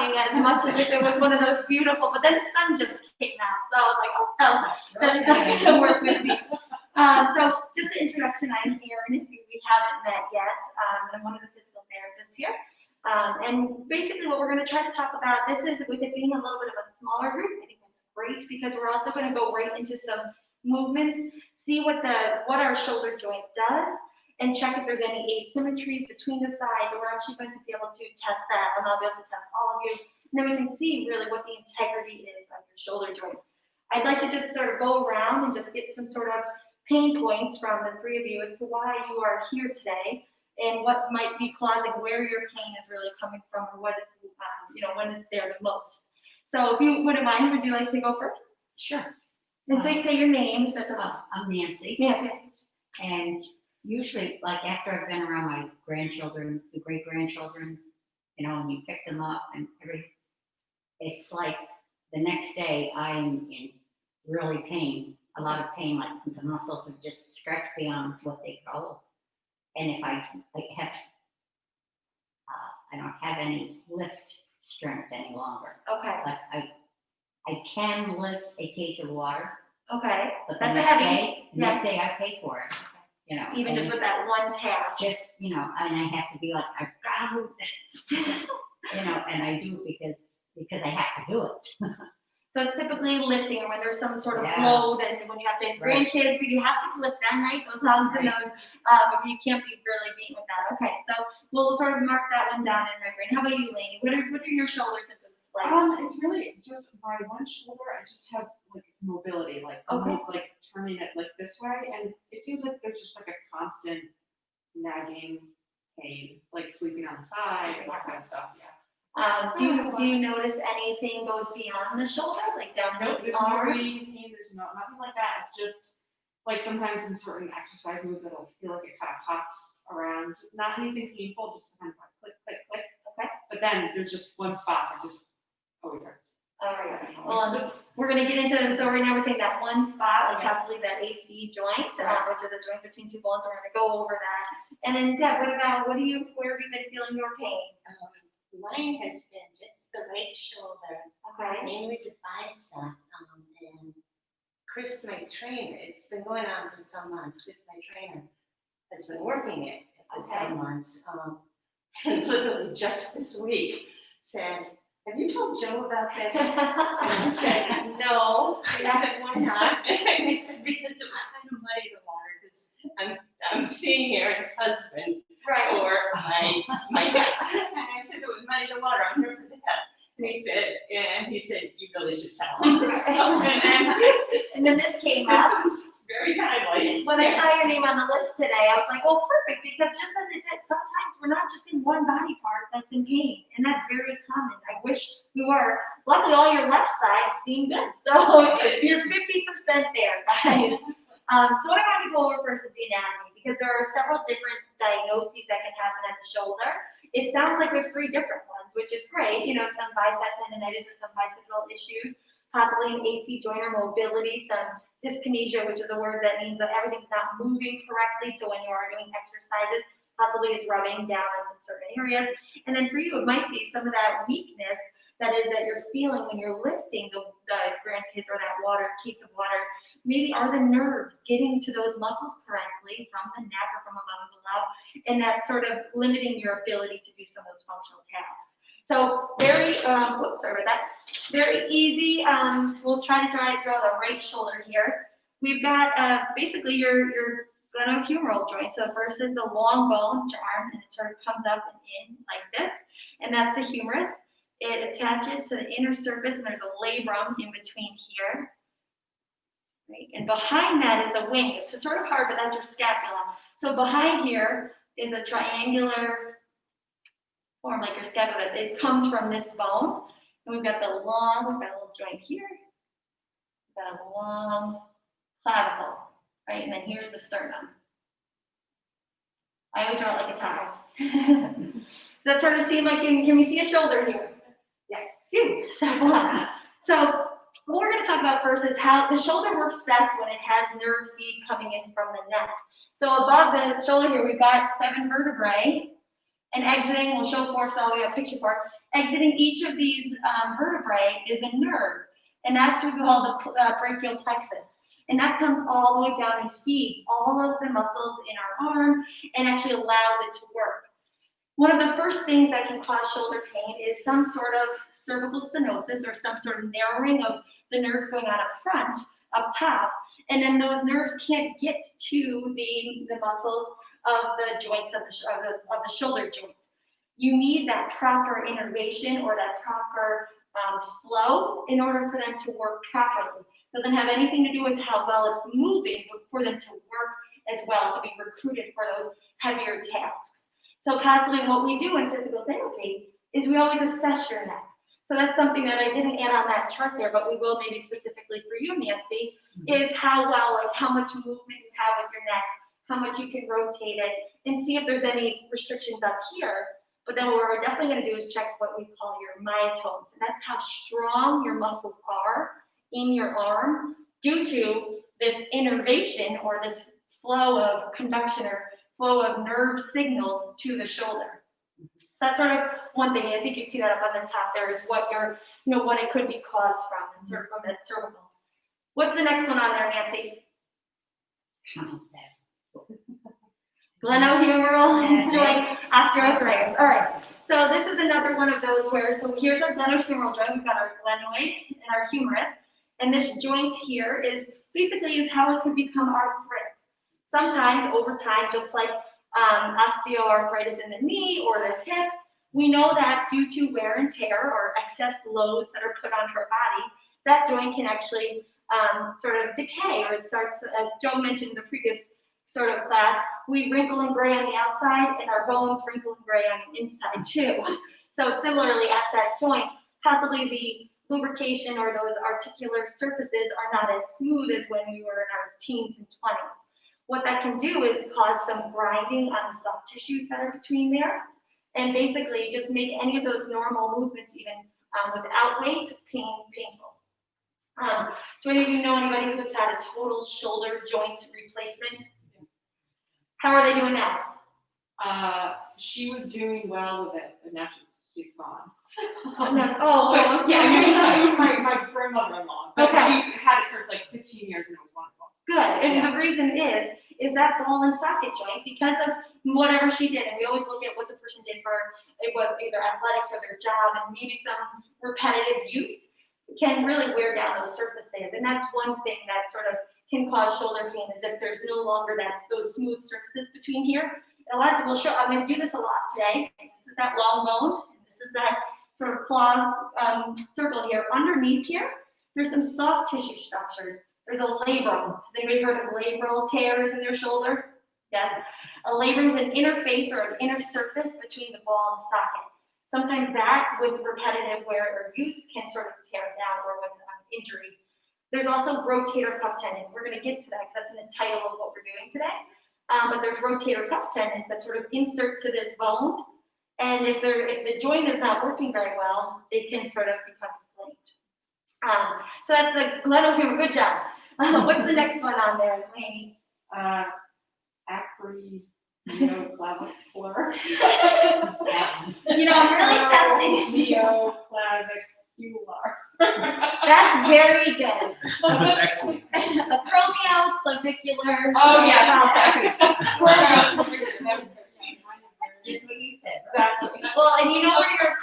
coming as much as if it was one of those beautiful, but then the sun just came out. So I was like, oh, that's not going to work with me. So just an introduction, I'm Erin, if we haven't met yet. I'm one of the physical therapists here. And basically what we're going to try to talk about, this is with it being a little bit of a smaller group, I think that's great because we're also going to go right into some movements, see what our shoulder joint does, and check if there's any asymmetries between the sides. We're actually going to be able to test that, and I'll be able to test all of you. And then we can see really what the integrity is of your shoulder joint. I'd like to just sort of go around and just get some sort of pain points from the three of you as to why you are here today and what might be causing where your pain is really coming from or what it's, when it's there the most. So if you wouldn't mind, would you like to go first? Sure. And so you say your name. I'm Nancy. Nancy. And usually, like after I've been around my grandchildren, the great-grandchildren, when you pick them up and everything, it's like the next day I'm in really pain, a lot of pain, like the muscles have just stretched beyond what they could hold. And if I don't have any lift strength any longer. Okay. Like I can lift a case of water. Okay. But that's the next day I pay for it. Even just with that one task. Just, and I have to be like, I've got to move this. And I do because I have to do it. So it's typically lifting, or when there's some sort of load, and when you have to grandkids, you have to lift them, right? Those hugs and those, you can't be really beating with that. Okay, so we'll sort of mark that one down in my brain. How about you, Lainey? What are your shoulder symptoms like? It's really just my one shoulder. I just have like mobility, like turning it like this way, and it seems like there's just like a constant nagging pain, like sleeping on the side, and that kind of stuff. Yeah. Do you notice anything goes beyond the shoulder, like down the there's arm? no pain. There's nothing like that. It's just like sometimes in certain exercise moves, it'll feel like it kind of pops around. Just not anything painful, just kind of like click, click, click. Okay. But then there's just one spot that just always hurts. All right. Well, we're going to get into, so right now we're saying that one spot, like possibly that AC joint, which is a joint between two bones. We're going to go over that. And then Deb, where have you been feeling your pain? Mine has been just the right shoulder, mainly the bicep, and Chris, my trainer, it's been going on for some months. Chris, my trainer, has been working it for some months, and literally just this week said, have you told Joe about this? And I said, no. And I said, why not? And I said, because it was kind of muddy the water, because I'm seeing Aaron's husband. Or my dad. And I said, it was muddy the water, I'm here for the help. And he said, you really should tell him. So, and then this came up. This is very timely. When I saw your name on the list today, I was like, well, perfect, because just as I said, sometimes we're not just in one body part that's in pain, and that's very common. I wish we were. Luckily, all your left side seemed good, so you're 50% there, guys. So what I wanted to go over first is the anatomy, because there are several different diagnoses that can happen at the shoulder. It sounds like we have three different ones, which is great. Some bicep tendonitis or some bicycle issues, possibly an AC joint or mobility, some dyskinesia, which is a word that means that everything's not moving correctly. So when you are doing exercises, possibly it's rubbing down on some certain areas. And then for you, it might be some of that weakness that you're feeling when you're lifting the grandkids or that case of water. Maybe are the nerves getting to those muscles correctly from the neck or from above and below, and that's sort of limiting your ability to do some of those functional tasks. So very, very easy. We'll try to draw the right shoulder here. We've got basically your glenohumeral joint. So the first is the long bone arm, and it sort of comes up and in like this, and that's the humerus. It attaches to the inner surface, and there's a labrum in between here. Right? And behind that is the wing. It's sort of hard, but that's your scapula. So behind here is a triangular form, like your scapula. It comes from this bone. And we've got a little joint here. We've got a long clavicle, right? And then here's the sternum. I always draw it like a tie. Does that sort of seem like, can we see a shoulder here? Yes. So what we're going to talk about first is how the shoulder works best when it has nerve feed coming in from the neck. So above the shoulder here, we've got 7 vertebrae. And exiting, we'll show forks all the way up, picture fork. Exiting each of these vertebrae is a nerve, and that's what we call the brachial plexus. And that comes all the way down and feeds all of the muscles in our arm and actually allows it to work. One of the first things that can cause shoulder pain is some sort of cervical stenosis or some sort of narrowing of the nerves going on up front, up top, and then those nerves can't get to the muscles of the joints of the shoulder joint. You need that proper innervation or that proper flow in order for them to work properly. Doesn't have anything to do with how well it's moving, but for them to work as well, to be recruited for those heavier tasks. So possibly what we do in physical therapy is we always assess your neck. So that's something that I didn't add on that chart there, but we will maybe specifically for you, Nancy, is how well, like how much movement you have with your neck, how much you can rotate it, and see if there's any restrictions up here. But then what we're definitely going to do is check what we call your myotones, and that's how strong your muscles are in your arm due to this innervation or this flow of conduction or flow of nerve signals to the shoulder. So that's sort of one thing. I think you see that up on the top there is what what it could be caused from, and sort of from that cervical. What's the next one on there, Nancy? Glenohumeral joint osteoarthritis. All right. So this is another one of those where, so here's our glenohumeral joint. We've got our glenoid and our humerus. And this joint here is how it could become arthritic. Sometimes over time, just like osteoarthritis in the knee or the hip, we know that due to wear and tear or excess loads that are put onto our body, that joint can actually sort of decay, or it starts, as Joe mentioned in the previous sort of class, we wrinkle and gray on the outside and our bones wrinkle and gray on the inside too. So similarly at that joint, possibly the lubrication or those articular surfaces are not as smooth as when we were in our teens and 20s. What that can do is cause some grinding on the soft tissues that are between there, and basically just make any of those normal movements, even without weight, painful. Do any of you know anybody who's had a total shoulder joint replacement? How are they doing now? She was doing well with it, but now she's gone. Yeah. It was my grandmother-in-law. But Okay. She had it for like 15 years and it was wonderful. Good, and the reason is that ball and socket joint, because of whatever she did, and we always look at what the person did for it was either athletics or their job, and maybe some repetitive use can really wear down those surfaces, and that's one thing that sort of can cause shoulder pain is if there's no longer those smooth surfaces between here. And a lot of people show, I'm going to do this a lot today. This is that long bone, and this is that sort of claw circle here. Underneath here, there's some soft tissue structures. There's a labrum. Has anybody heard of labral tears in their shoulder? Yes. A labrum is an interface or an inner surface between the ball and the socket. Sometimes that, with repetitive wear or use, can sort of tear it down, or with injury. There's also rotator cuff tendons. We're going to get to that because that's in the title of what we're doing today. But there's rotator cuff tendons that sort of insert to this bone, and if the joint is not working very well, it can sort of become inflamed. So that's the glenohumeral. Good job. What's the next one on there, Lainey? Acromioclavicular. I'm really testing. Neoclavicular. That's very good. That was excellent. Acromioclavicular. Oh, yes. Just what you said. Exactly. Well, and you know where your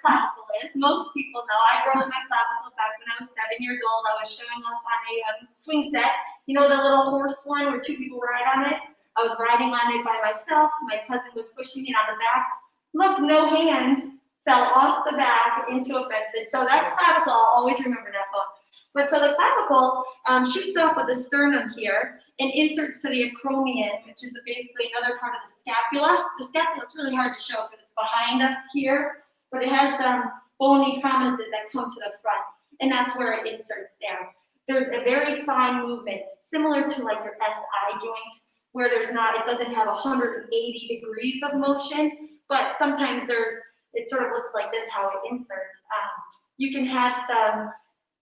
clavicle is. Most people know. I broke my clavicle back when I was 7 years old. I was showing off on a swing set. You know the little horse one where two people ride on it? I was riding on it by myself. My cousin was pushing me on the back. Look, no hands. Fell off the back into a fence. So that clavicle, I'll always remember that bone. But so the clavicle shoots off of the sternum here and inserts to the acromion, which is basically another part of the scapula. The scapula, it's really hard to show because it's behind us here, but it has some bony prominences that come to the front, and that's where it inserts there. There's a very fine movement, similar to like your SI joint, where it doesn't have 180 degrees of motion, but sometimes it sort of looks like this, how it inserts. You can have some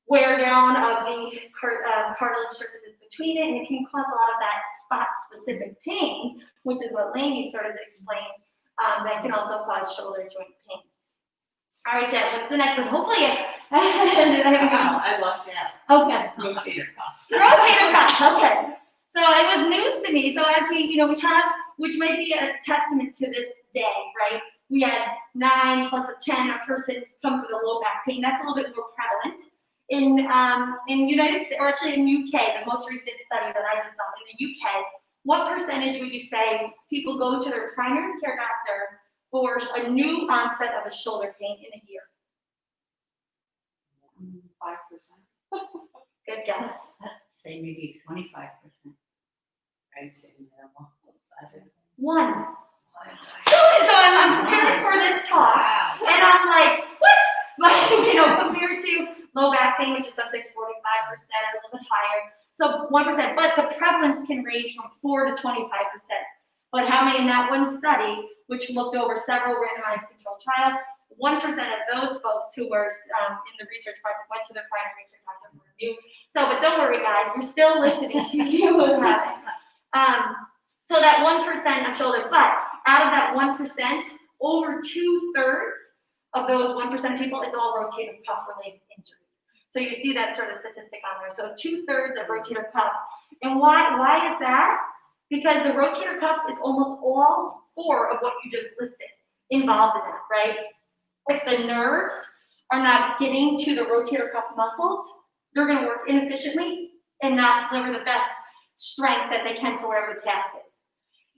wear down of the cartilage surfaces between it, and it can cause a lot of that spot-specific pain, which is what Lainey sort of explained, that can also cause shoulder joint pain. All right, Deb, what's the next one? Hopefully, I love that. okay. Rotator cuff. Rotator cuff, okay. So it was news to me. So as we have, which might be a testament to this day, right? We had 9 plus a 10, a person come for the low back pain. That's a little bit more prevalent. In United States, or actually in UK, the most recent study that I just saw in the UK, what percentage would you say people go to their primary care doctor for a new onset of a shoulder pain in a year? 5%. Good guess. Say maybe 25%. I'd say minimal. 1. So I'm preparing for this talk, and I'm like, what? But, compared to low back pain, which is sometimes 45% or a little bit higher, so 1%, but the prevalence can range from 4 to 25%. But how many in that one study, which looked over several randomized controlled trials, 1% of those folks who were in the research part went to their primary care doctor for review. So, but don't worry, guys, we're still listening to you who have it. So that 1% of shoulder, but out of that 1%, over 2/3 of those 1% of people, it's all rotator cuff related injuries. So you see that sort of statistic on there. So 2/3 of rotator cuff. And why is that? Because the rotator cuff is almost all 4 of what you just listed involved in that, right? If the nerves are not getting to the rotator cuff muscles, they're going to work inefficiently and not deliver the best strength that they can for whatever the task is.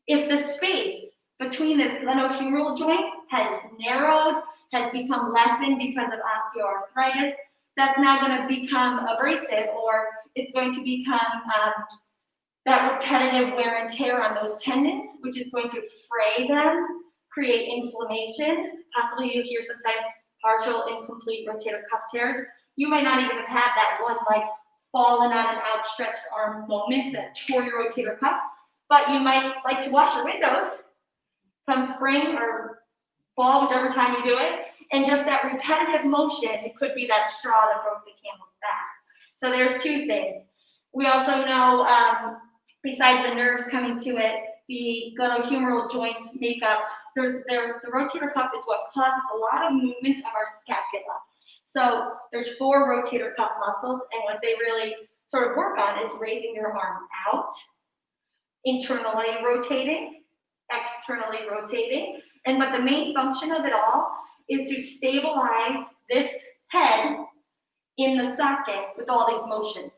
If the space between this glenohumeral joint has narrowed, has become lessened because of osteoarthritis, that's now going to become abrasive, or it's going to become that repetitive wear and tear on those tendons, which is going to fray them, create inflammation. Possibly you hear sometimes partial incomplete rotator cuff tears. You might not even have had that one like fallen on an outstretched arm moment that tore your rotator cuff, but you might like to wash your windows come spring or fall, whichever time you do it, and just that repetitive motion, it could be that straw that broke the camel's back. So there's 2 things. We also know, besides the nerves coming to it, the glenohumeral joint makeup, the rotator cuff is what causes a lot of movement of our scapula. So there's 4 rotator cuff muscles, and what they really sort of work on is raising your arm out, internally rotating, externally rotating, and but the main function of it all is to stabilize this head in the socket with all these motions.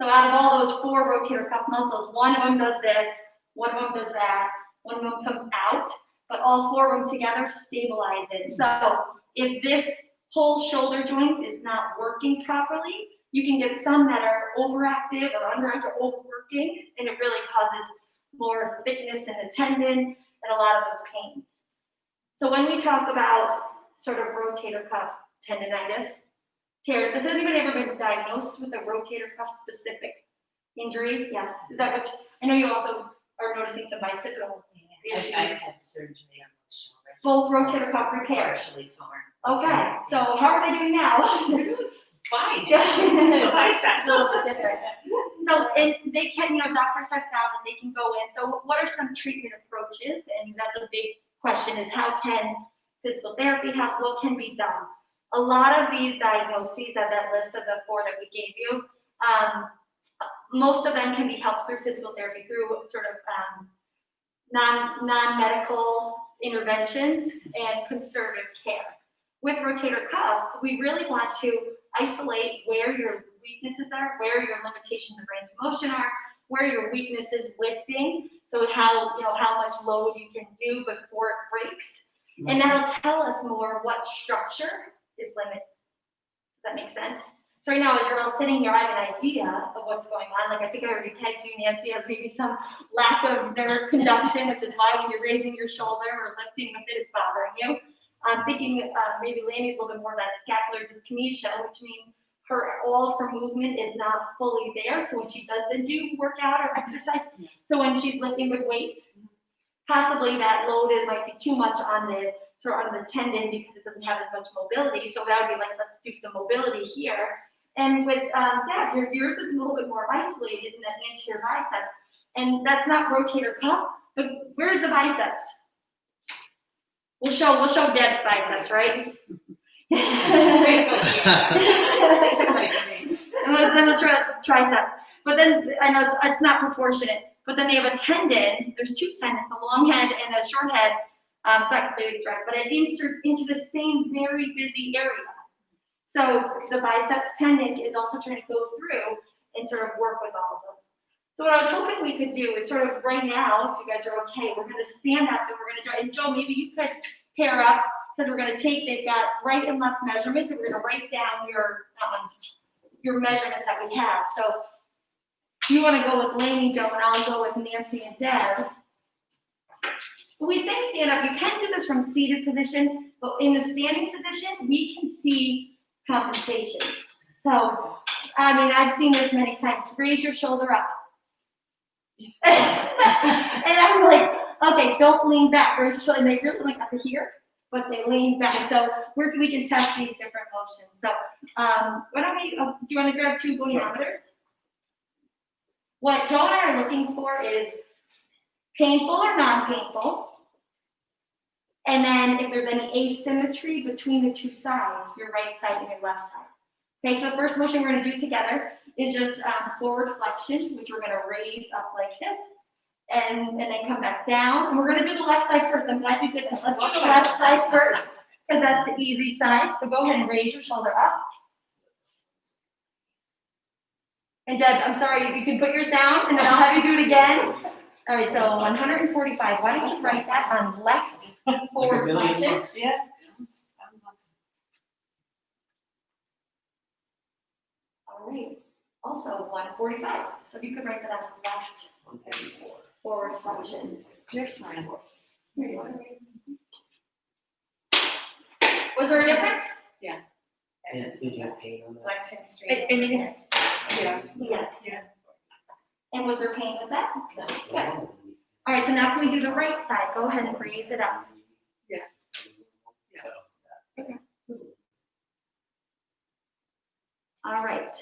So out of all those 4 rotator cuff muscles, one of them does this, one of them does that, one of them comes out, but all 4 of them together stabilize it. So if this whole shoulder joint is not working properly, you can get some that are overactive or underactive or overworking, and it really causes more thickness in the tendon and a lot of those pains. So when we talk about sort of rotator cuff tendonitis, tears, has anybody ever been diagnosed with a rotator cuff specific injury? Yes. Is that what, I know you also are noticing some bicipital issues. I've had surgery on my shoulder. Both rotator cuff repair. Partially torn. Okay, so how are they doing now? They're doing fine. Yeah, It's just the it's bicep. a little bit different. So, and they can, doctors have found that they can go in. So what are some treatment approaches? And that's a big question, is how can physical therapy help? What can be done? A lot of these diagnoses of that list of the 4 that we gave you, most of them can be helped through physical therapy, through sort of non-medical interventions and conservative care. With rotator cuffs, we really want to isolate where your weaknesses are, where your limitations of range of motion are, where your weakness is lifting, so how much load you can do before it breaks. And that'll tell us more what structure is limited. Does that make sense? So right now, as you're all sitting here, I have an idea of what's going on. Like I think I already pegged you, Nancy, as maybe some lack of nerve conduction, which is why when you're raising your shoulder or lifting with it, it's bothering you. I'm thinking maybe Lammy's a little bit more of that scapular dyskinesia, which means all of her movement is not fully there. So when she doesn't do workout or exercise, so when she's lifting with weights, possibly that load might be too much on the tendon because it doesn't have as much mobility. So that would be like, let's do some mobility here. And with Deb, yours is a little bit more isolated in that anterior biceps, and that's not rotator cuff. But where's the biceps? We'll show Deb's biceps, right? And then we'll try triceps. But then I know it's not proportionate. But then they have a tendon. There's two tendons, a long head and a short head. It's not completely correct, but it inserts into the same very busy area. So the biceps tendon is also trying to go through and sort of work with all of those. So what I was hoping we could do is sort of right now, if you guys are okay, we're going to stand up and we're going to try. And Joe, maybe you could pair up because we're going to take. They've got right and left measurements, and we're going to write down your measurements that we have. So if you want to go with Lainey, Joe, and I'll go with Nancy and Deb. When we say stand up, you can do this from seated position, but in the standing position, we can see compensations. So, I mean, I've seen this many times. Raise your shoulder up. And I'm like, okay, don't lean back. Raise your shoulder. And they really like that to hear, but they lean back. So we can test these different motions. So why don't we, do you want to grab 2 goniometers? What Joe and I are looking for is painful or non-painful. And then if there's any asymmetry between the 2 sides, your right side and your left side. Okay, so the first motion we're going to do together is just forward flexion, which we're going to raise up like this, and then come back down. And we're going to do the left side first. I'm glad you did that. Let's do the left side first, because that's the easy side. So go ahead and raise your shoulder up. And Deb, I'm sorry, you can put yours down, and then I'll have you do it again. All right, so 145. Why don't you write that on left forward flexion? Yeah. All right. Also 145. So if you could write that on left 154. forward flexion. Difference. Was there a difference? And did you have pain on that? Flexion straight. I mean, it's, yeah. Yes. Yeah. And was there pain with that? Yeah. All right, so now can we do the right side? Go ahead and raise it up. All right.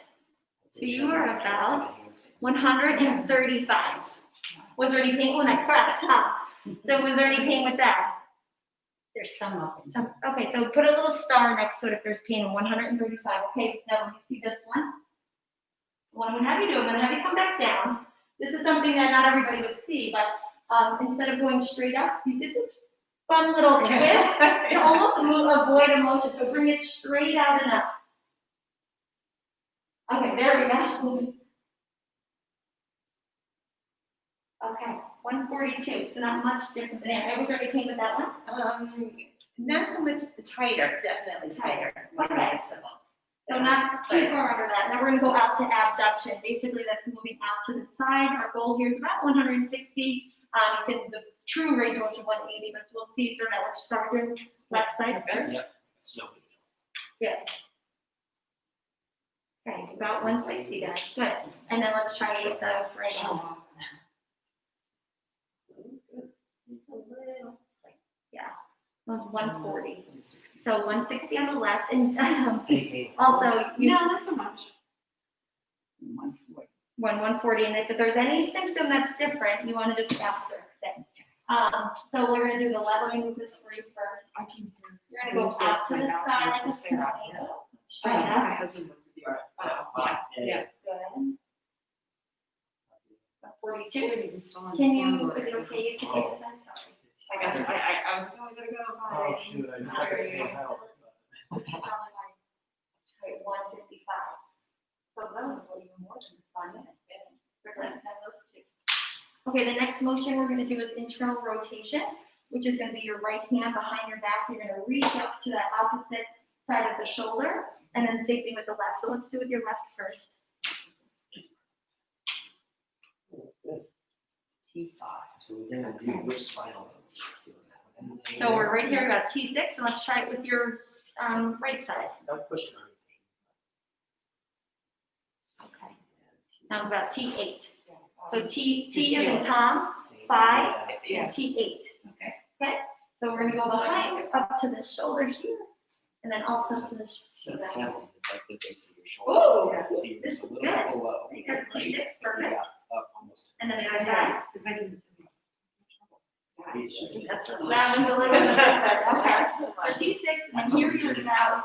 So you are about 135. Was there any pain when I cracked top? So was there any pain with that? There's some up and So, okay, so put a little star next to it if there's pain in 135. Okay, now let me see this one. What I'm gonna have you do, I'm gonna have you come back down. This is something that not everybody would see, but instead of going straight up, you did this fun little twist to almost avoid a motion. So bring it straight out and up. Okay, there we go. Okay, 142. So not much different there. Was there any pain with that one? Not so much tighter, definitely tighter. Okay. So not too far under that. Now we're gonna go out to abduction. Basically, that's moving out to the side. Our goal here is about 160. The true range of motion 180, but we'll see. So now let's start with your left side first. Yep. It's no big deal. Good. Okay, about 160, guys. Good. And then let's try it with the right hand. Yeah, 140. So 160 on the left, and Any pain? also you No, not so much. 140. And if there's any symptom that's different, you want to just asterisk it. So we're going to do the left. Let me move this for you first. I can You're going to go out to the side like a snake. Straight up. My husband worked with you. Yeah. Good. 42. He's installing Can you, soundboard. is it okay you can take this then? Sorry. I got you. I was like, oh, I gotta go. Oh, Bye. shoot, I tried to say help. Right, 155. So those will even more than 5 minutes. We're going to have those two. Okay, the next motion we're going to do is internal rotation, which is going to be your right hand behind your back. You're going to reach up to that opposite side of the shoulder, and then same thing with the left. So let's do with your left first. T5. So we're gonna do which spinal? So we're right here about T6, and let's try it with your right side. Don't push it on Okay. Now it's about T8. So T is in Tom, 5, Yeah. and T8. Okay. Okay, so we're gonna go behind, up to the shoulder here, and then also to the T7. shoulder. It's like the base of your Oh, shoulder. So you're this just a is little good. bit below. You got T6, perfect. Yeah, up almost. And then the other side. Because I can. That's, that one's a little bit different, okay. So T6, and here you're about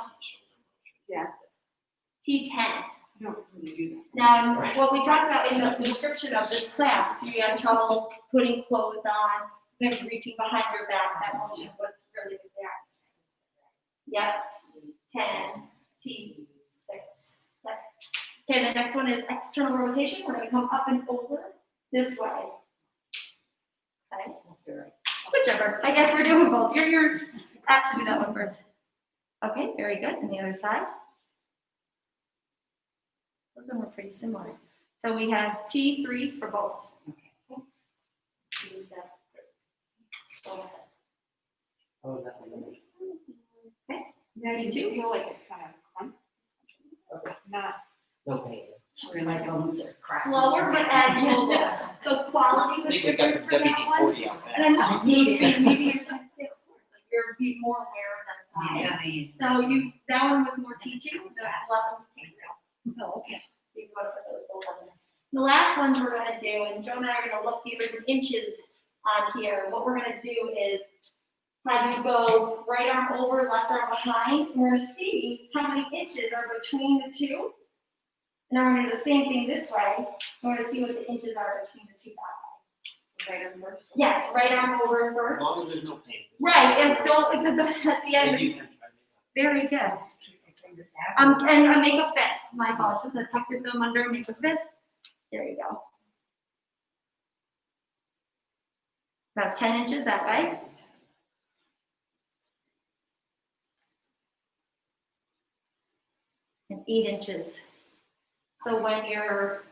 T10. You don't really do that. Now, what we talked about in the description of this class, do you have trouble putting clothes on, maybe reaching behind your back, that motion, what's really there? Yep, 10, T6. Yep. Okay, the next one is external rotation. We're going to come up and over this way. Okay, whichever. I guess we're doing both. You're apt to do that one first. Okay, very good. And the other side. Those ones were pretty similar. So we have T3 for both. Oh, is that one? Okay. Yeah, you do feel like it kind of crunch. Okay. Not. No pain. We're like almost a crack. Slower, but as mobile. So quality I was think we've got different some for that one. WD-40 out And there. I'm also noticing maybe you're trying to say, of course, like you're being more aware of that side. So that one was more teaching, the left one was teaching. Oh, okay. You want to put those both on there. The last ones we're gonna do, and Joe and I are gonna look, there's some inches on here. What we're gonna do is have you go right arm over, left arm behind. We're gonna see how many inches are between the two. And then we're gonna do the same thing this way. We're gonna see what the inches are between the two that way. Right arm first. Yes, right arm over As first. long as there's no pain. Right, yes, don't, because at the If end, you can try to very good. And make a fist. My apologies. So tuck your thumb under, make a fist. There you go. About 10 inches that way. And 8 inches. So when you're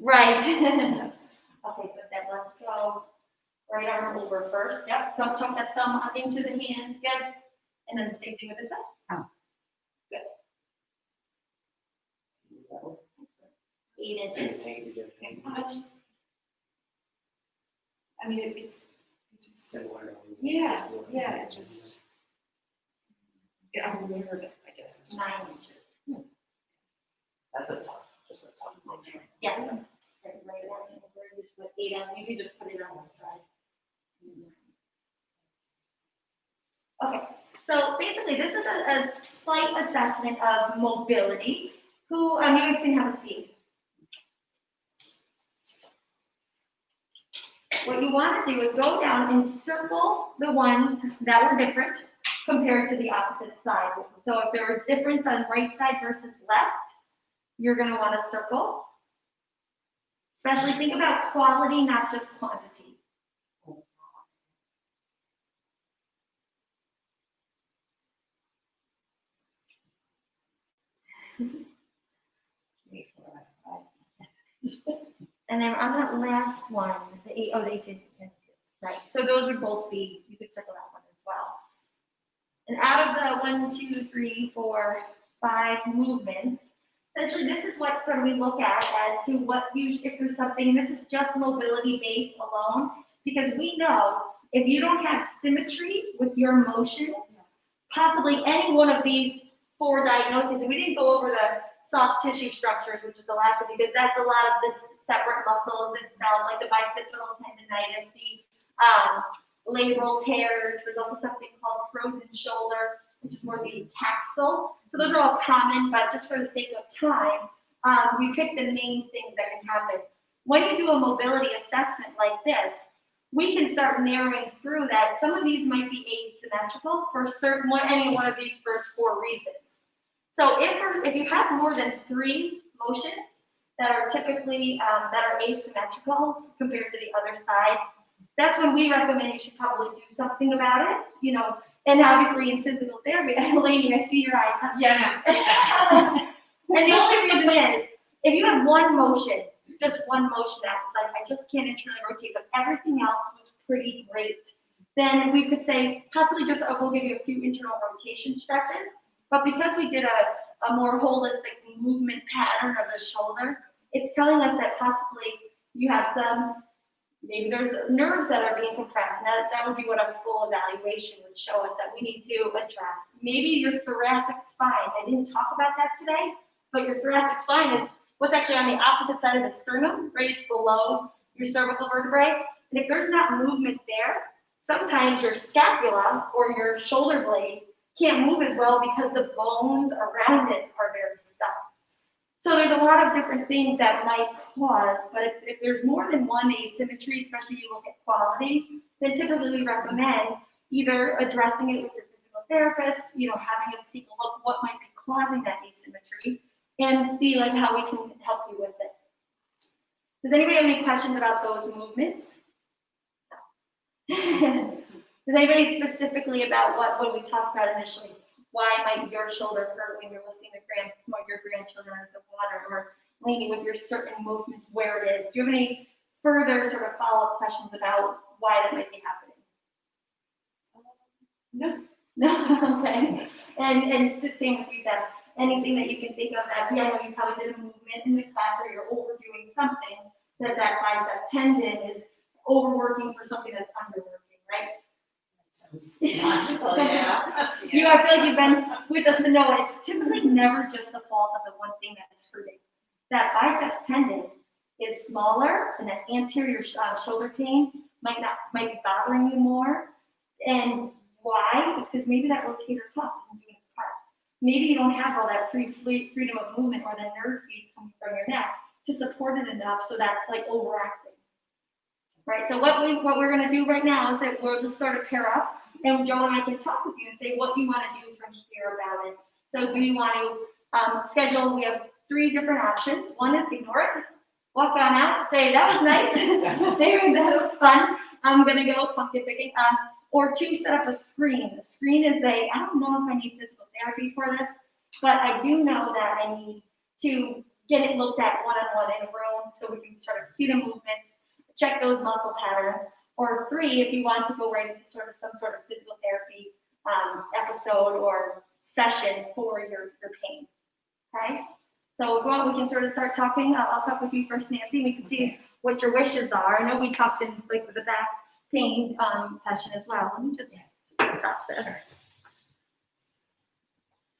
right. Okay, so then let's go right arm over first. Yep. Don't tuck that thumb up into the hand. Good. And then the same thing with this side. Oh. Good. 8 Do you inches. have pain? Do you have pain? I mean, it's just, Similar. yeah, it just, yeah, I'm aware of it, I guess. It's just- 9 inches. That's a tough motion. Yes. Right arm over, just put 8 on. You can just put it on the side. Okay, so basically this is a slight assessment of mobility. You guys can have a seat. What you want to do is go down and circle the ones that were different compared to the opposite side. So if there was difference on right side versus left, you're going to want to circle. Especially think about quality, not just quantity. And then on that last one, the 8, the 8 inches, right? So those would both be, you could circle that one as well. And out of the 1, 2, 3, 4, 5 movements, essentially this is what sort of we look at as to what if there's something, this is just mobility based alone, because we know if you don't have symmetry with your motions, possibly any one of these 4 diagnoses, and we didn't go over the soft tissue structures, which is the last one, because that's a lot of this separate muscles itself, like the bicipital tendonitis, the labral tears. There's also something called frozen shoulder, which is more the capsule. So those are all common, but just for the sake of time, we picked the main things that can happen. When you do a mobility assessment like this, we can start narrowing through that. Some of these might be asymmetrical for any one of these first 4 reasons. So if you have more than 3 motions that are typically that are asymmetrical compared to the other side, that's when we recommend you should probably do something about it. And obviously in physical therapy, Lainey, I see your eyes. Yeah. And the only reason is if you have one motion, just one motion that was like, I just can't internally rotate, but everything else was pretty great, then we could say possibly just we'll give you a few internal rotation stretches. But because we did a more holistic movement pattern of the shoulder, it's telling us that possibly you have maybe there's nerves that are being compressed. And that would be what a full evaluation would show us that we need to address. Maybe your thoracic spine. I didn't talk about that today, but your thoracic spine is what's actually on the opposite side of the sternum, right? It's below your cervical vertebrae. And if there's not movement there, sometimes your scapula or your shoulder blade can't move as well because the bones around it are very stuck. So there's a lot of different things that might cause, but if there's more than one asymmetry, especially you look at quality, then typically we recommend either addressing it with your physical therapist, having us take a look what might be causing that asymmetry and see like how we can help you with it. Does anybody have any questions about those movements? Does anybody specifically about what we talked about initially? Why might your shoulder hurt when you're lifting your grandchildren out of the water, or leaning with your certain movements where it is? Do you have any further sort of follow-up questions about why that might be happening? No, okay. And same with you, Deb. Anything that you can think of that, I know you probably did a movement in the class or you're overdoing something that bicep tendon is overworking for something that's underworking, right? Sounds logical, yeah. I feel like you've been with us to know it's typically never just the fault of the one thing that's hurting. That biceps tendon is smaller, and that anterior shoulder pain might be bothering you more. And why? It's because maybe that rotator cuff isn't doing its part. Maybe you don't have all that freedom of movement or the nerve feed coming from your neck to support it enough, so that's like overacting. Right, so what we're going to do right now is that we'll just sort of pair up, and Joe and I can talk with you and say what you want to do from here about it. So do you want to schedule? We have 3 different options. One is ignore it, walk on out, say that was nice, that was fun. I'm going to go pumpkin picking. Or 2, set up a screen. The screen is I don't know if I need physical therapy for this, but I do know that I need to get it looked at one-on-one in a room so we can sort of see the movements, check those muscle patterns. Or 3, if you want to go right into sort of some sort of physical therapy episode or session for your pain. Okay? So if you want, we can sort of start talking. I'll talk with you first, Nancy. We can see what your wishes are. I know we talked in like the back pain session as well. Let me just stop this.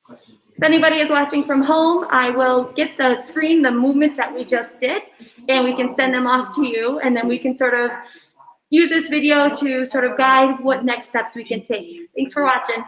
If anybody is watching from home, I will get the screen, the movements that we just did, and we can send them off to you, and then we can sort of use this video to sort of guide what next steps we can take. Thanks for watching.